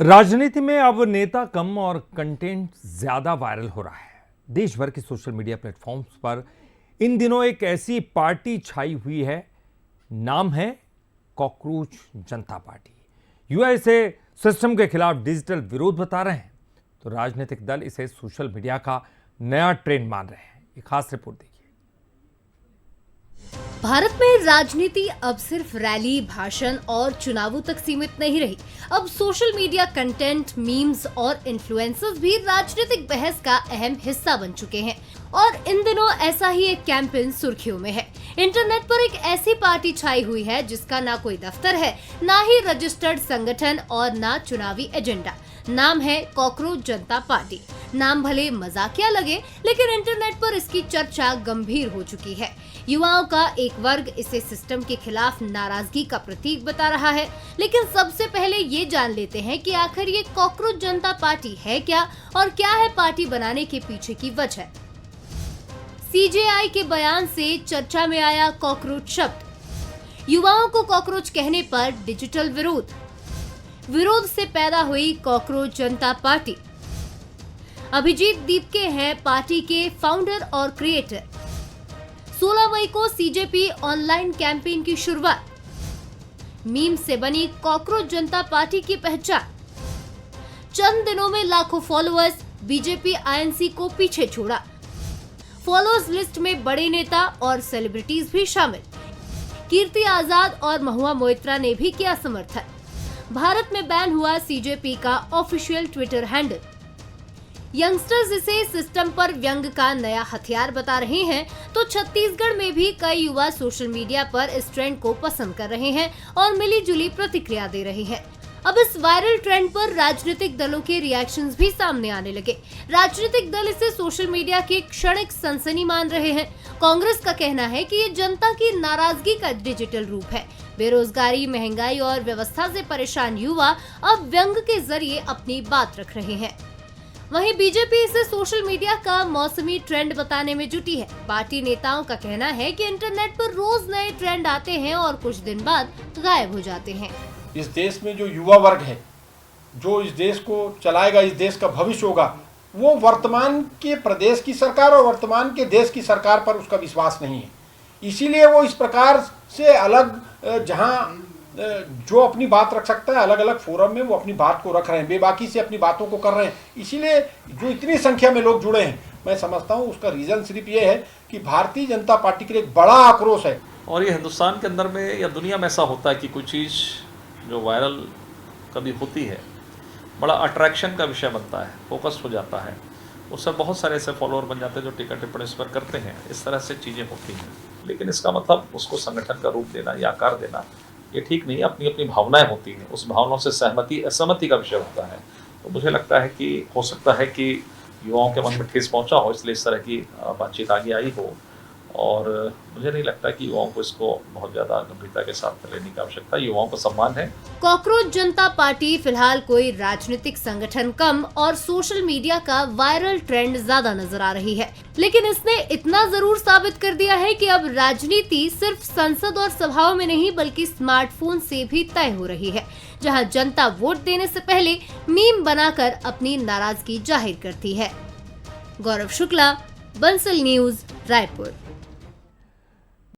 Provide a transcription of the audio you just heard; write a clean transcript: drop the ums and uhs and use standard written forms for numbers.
राजनीति में अब नेता कम और कंटेंट ज्यादा वायरल हो रहा है। देश भर के सोशल मीडिया प्लेटफॉर्म्स पर इन दिनों एक ऐसी पार्टी छाई हुई है, नाम है कॉकरोच जनता पार्टी। युवा इसे सिस्टम के खिलाफ डिजिटल विरोध बता रहे हैं, तो राजनीतिक दल इसे सोशल मीडिया का नया ट्रेंड मान रहे हैं। एक खास रिपोर्ट देखिए। भारत में राजनीति अब सिर्फ रैली, भाषण और चुनावों तक सीमित नहीं रही। अब सोशल मीडिया कंटेंट, मीम्स और इन्फ्लुएंसर्स भी राजनीतिक बहस का अहम हिस्सा बन चुके हैं। और इन दिनों ऐसा ही एक कैंपेन सुर्खियों में है। इंटरनेट पर एक ऐसी पार्टी छाई हुई है जिसका ना कोई दफ्तर है, ना ही रजिस्टर्ड संगठन और ना चुनावी एजेंडा। नाम है कॉकरोच जनता पार्टी। नाम भले मजाकिया लगे, लेकिन इंटरनेट पर इसकी चर्चा गंभीर हो चुकी है। युवाओं का एक वर्ग इसे सिस्टम के खिलाफ नाराजगी का प्रतीक बता रहा है। लेकिन सबसे पहले ये जान लेते हैं कि आखिर ये कॉकरोच जनता पार्टी है क्या और क्या है पार्टी बनाने के पीछे की वजह। सीजेआई के बयान से चर्चा में आया कॉकरोच शब्द। युवाओं को कॉकरोच कहने पर डिजिटल विरोध से पैदा हुई कॉकरोच जनता पार्टी। अभिजीत दीपके हैं पार्टी के फाउंडर और क्रिएटर। 16 मई को सीजेपी ऑनलाइन कैंपेन की शुरुआत। मीम से बनी कॉकरोच जनता पार्टी की पहचान। चंद दिनों में लाखों फॉलोअर्स, बीजेपी आईएनसी को पीछे छोड़ा। फॉलोअर्स लिस्ट में बड़े नेता और सेलिब्रिटीज भी शामिल। कीर्ति आजाद और महुआ मोइत्रा ने भी किया समर्थन। भारत में बैन हुआ सीजेपी का ऑफिशियल ट्विटर हैंडल। यंगस्टर्स इसे सिस्टम पर व्यंग का नया हथियार बता रहे हैं, तो छत्तीसगढ़ में भी कई युवा सोशल मीडिया पर इस ट्रेंड को पसंद कर रहे हैं और मिलीजुली प्रतिक्रिया दे रहे हैं। अब इस वायरल ट्रेंड पर राजनीतिक दलों के रिएक्शंस भी सामने आने लगे। राजनीतिक दल इसे सोशल मीडिया की क्षणिक सनसनी मान रहे हैं। कांग्रेस का कहना है कि ये जनता की नाराजगी का डिजिटल रूप है। बेरोजगारी, महंगाई और व्यवस्था से परेशान युवा अब व्यंग के जरिए अपनी बात रख रहे हैं। वहीं बीजेपी इसे सोशल मीडिया का मौसमी ट्रेंड बताने में जुटी है। पार्टी नेताओं का कहना है कि इंटरनेट पर रोज नए ट्रेंड आते हैं और कुछ दिन बाद गायब हो जाते हैं। इस देश में जो युवा वर्ग है, जो इस देश को चलाएगा, इस देश का भविष्य होगा, वो वर्तमान के प्रदेश की सरकार और वर्तमान के देश की सरकार पर उसका विश्वास नहीं है। इसीलिए वो इस प्रकार से अलग, जहां जो अपनी बात रख सकता है, अलग अलग फोरम में वो अपनी बात को रख रहे हैं, बेबाकी से अपनी बातों को कर रहे हैं। इसीलिए जो इतनी संख्या में लोग जुड़े हैं, मैं समझता हूँ उसका रीज़न सिर्फ ये है कि भारतीय जनता पार्टी के लिए एक बड़ा आक्रोश है। और ये हिंदुस्तान के अंदर में या दुनिया में ऐसा होता है कि कोई चीज़ जो वायरल कभी होती है, बड़ा अट्रैक्शन का विषय बनता है, फोकस हो जाता है, उससे बहुत सारे ऐसे फॉलोअर बन जाते हैं जो टिकट टिप्पणी इस पर करते हैं। इस तरह से चीज़ें होती हैं, लेकिन इसका मतलब उसको संगठन का रूप देना या आकार देना ये ठीक नहीं है। अपनी अपनी भावनाएं होती हैं, उस भावनाओं से सहमति असहमति का विषय होता है। तो मुझे लगता है कि हो सकता है कि युवाओं के मन में ठेस पहुंचा हो, इसलिए इस तरह की बातचीत आगे आई हो। और मुझे नहीं लगता कि युवाओं को इसको बहुत ज्यादा गंभीरता के साथ लेने की आवश्यकता। युवाओं को सम्मान है। कॉकरोच जनता पार्टी फिलहाल कोई राजनीतिक संगठन कम और सोशल मीडिया का वायरल ट्रेंड ज्यादा नजर आ रही है, लेकिन इसने इतना जरूर साबित कर दिया है कि अब राजनीति सिर्फ संसद और सभाओं में नहीं बल्कि स्मार्टफोन से भी तय हो रही है, जहां जनता वोट देने से पहले मीम बनाकर अपनी नाराजगी जाहिर करती है। गौरव शुक्ला, बंसल न्यूज, रायपुर।